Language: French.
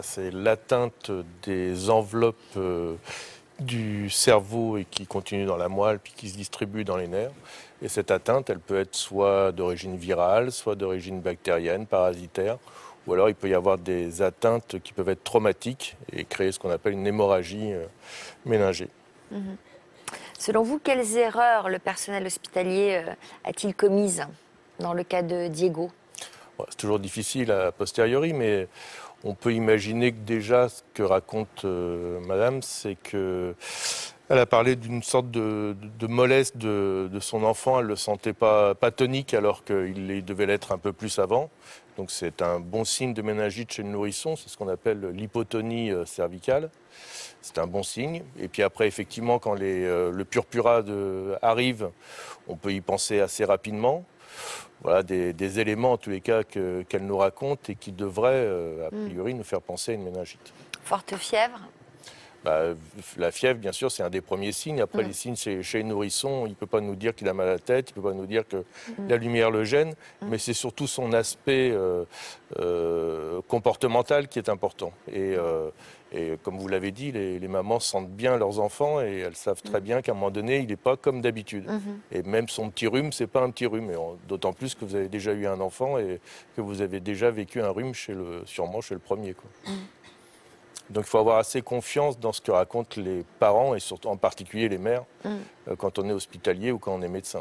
C'est l'atteinte des enveloppes du cerveau et qui continue dans la moelle puis qui se distribue dans les nerfs. Et cette atteinte, elle peut être soit d'origine virale, soit d'origine bactérienne, parasitaire, ou alors il peut y avoir des atteintes qui peuvent être traumatiques et créer ce qu'on appelle une hémorragie méningée. Selon vous, quelles erreurs le personnel hospitalier a-t-il commises dans le cas de Diego? C'est toujours difficile a posteriori, mais on peut imaginer que déjà ce que raconte madame, c'est que elle a parlé d'une sorte de mollesse de son enfant. Elle ne le sentait pas tonique alors qu'il devait l'être un peu plus avant. Donc c'est un bon signe de méningite chez le nourrisson, c'est ce qu'on appelle l'hypotonie cervicale. C'est un bon signe. Et puis après, effectivement, quand le purpura arrive, on peut y penser assez rapidement. Voilà des éléments en tous les cas qu'elle nous raconte et qui devraient a priori nous faire penser à une méningite. Forte fièvre? La fièvre, bien sûr, c'est un des premiers signes. Après, les signes, c'est chez les nourrissons, il ne peut pas nous dire qu'il a mal à la tête, il ne peut pas nous dire que la lumière le gêne, mais c'est surtout son aspect comportemental qui est important. Et comme vous l'avez dit, les mamans sentent bien leurs enfants et elles savent très bien qu'à un moment donné, il n'est pas comme d'habitude. Et même son petit rhume, ce n'est pas un petit rhume. D'autant plus que vous avez déjà eu un enfant et que vous avez déjà vécu un rhume sûrement chez le premier, quoi. Donc il faut avoir assez confiance dans ce que racontent les parents et surtout en particulier les mères quand on est hospitalier ou quand on est médecin.